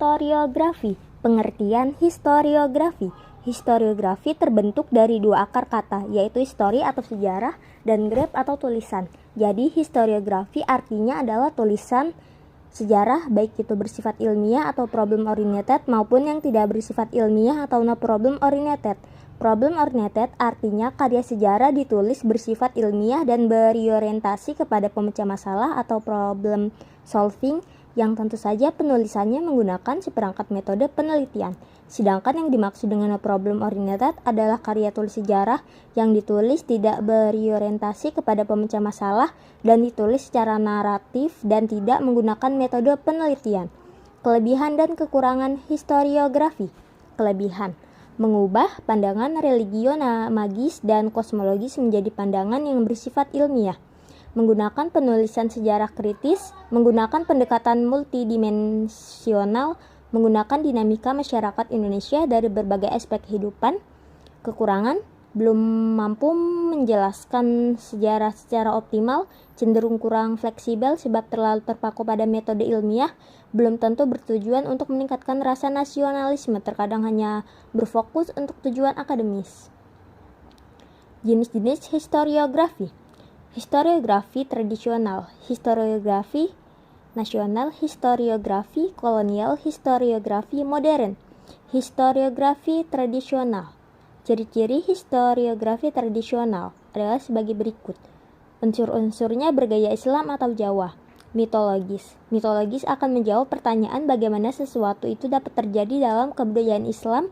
Historiografi. Pengertian historiografi. Historiografi terbentuk dari dua akar kata, yaitu histori atau sejarah dan graph atau tulisan. Jadi historiografi artinya adalah tulisan sejarah, baik itu bersifat ilmiah atau problem oriented maupun yang tidak bersifat ilmiah atau no problem oriented. Problem oriented artinya karya sejarah ditulis bersifat ilmiah dan berorientasi kepada pemecah masalah atau problem solving, yang tentu saja penulisannya menggunakan seperangkat metode penelitian. Sedangkan yang dimaksud dengan problem oriented adalah karya tulis sejarah yang ditulis tidak berorientasi kepada pemecah masalah dan ditulis secara naratif dan tidak menggunakan metode penelitian. Kelebihan dan kekurangan historiografi. Kelebihan: mengubah pandangan religio-magis dan kosmologis menjadi pandangan yang bersifat ilmiah. Menggunakan penulisan sejarah kritis, menggunakan pendekatan multidimensional, menggunakan dinamika masyarakat Indonesia dari berbagai aspek kehidupan. Kekurangan: belum mampu menjelaskan sejarah secara optimal, cenderung kurang fleksibel sebab terlalu terpaku pada metode ilmiah, belum tentu bertujuan untuk meningkatkan rasa nasionalisme, terkadang hanya berfokus untuk tujuan akademis. Jenis-jenis historiografi. Historiografi tradisional, historiografi nasional, historiografi kolonial, historiografi modern. Historiografi tradisional. Ciri-ciri historiografi tradisional adalah sebagai berikut. Unsur-unsurnya bergaya Islam atau Jawa. Mitologis. Mitologis akan menjawab pertanyaan bagaimana sesuatu itu dapat terjadi dalam kebudayaan Islam.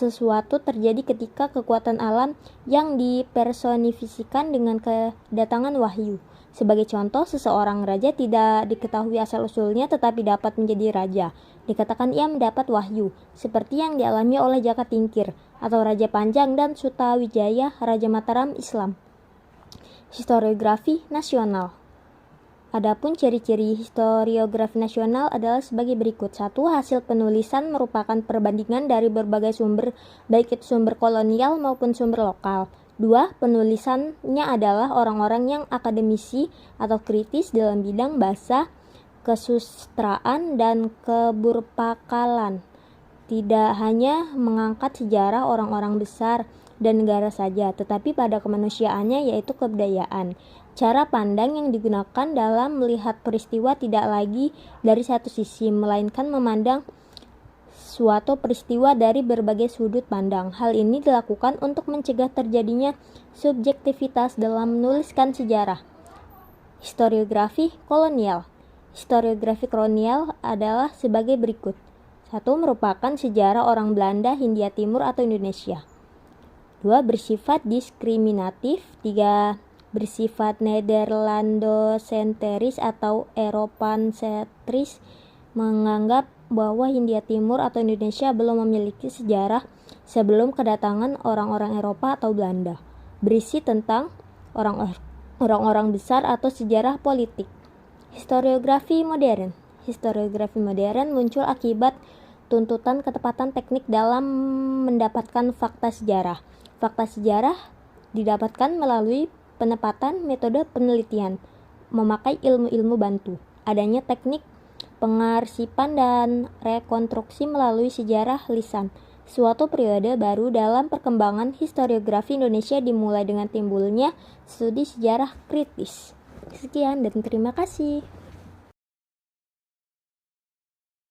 Sesuatu terjadi ketika kekuatan alam yang dipersonifikasikan dengan kedatangan wahyu. Sebagai contoh, seseorang raja tidak diketahui asal-usulnya tetapi dapat menjadi raja. Dikatakan ia mendapat wahyu, seperti yang dialami oleh Jaka Tingkir atau Raja Panjang dan Sutawijaya, Raja Mataram Islam. Historiografi nasional. Adapun ciri-ciri historiografi nasional adalah sebagai berikut. 1. Hasil penulisan merupakan perbandingan dari berbagai sumber, baik itu sumber kolonial maupun sumber lokal. 2. Penulisannya adalah orang-orang yang akademisi atau kritis dalam bidang bahasa, kesusastraan, dan keburpakalan. Tidak hanya mengangkat sejarah orang-orang besar dan negara saja, tetapi pada kemanusiaannya, yaitu kebudayaan. Cara pandang yang digunakan dalam melihat peristiwa tidak lagi dari satu sisi, melainkan memandang suatu peristiwa dari berbagai sudut pandang. Hal ini dilakukan untuk mencegah terjadinya subjektivitas dalam menuliskan sejarah. Historiografi kolonial. Historiografi kolonial adalah sebagai berikut. 1. Merupakan sejarah orang Belanda, Hindia Timur atau Indonesia. 2. Bersifat diskriminatif. 3. Bersifat Nederlandosentris atau Eropansentris, menganggap bahwa Hindia Timur atau Indonesia belum memiliki sejarah sebelum kedatangan orang-orang Eropa atau Belanda. Berisi tentang orang-orang besar atau sejarah politik. Historiografi modern. Historiografi modern muncul akibat tuntutan ketepatan teknik dalam mendapatkan fakta sejarah. Fakta sejarah didapatkan melalui penempatan metode penelitian, memakai ilmu-ilmu bantu, adanya teknik pengarsipan dan rekonstruksi melalui sejarah lisan. Suatu periode baru dalam perkembangan historiografi Indonesia dimulai dengan timbulnya studi sejarah kritis. Sekian dan terima kasih.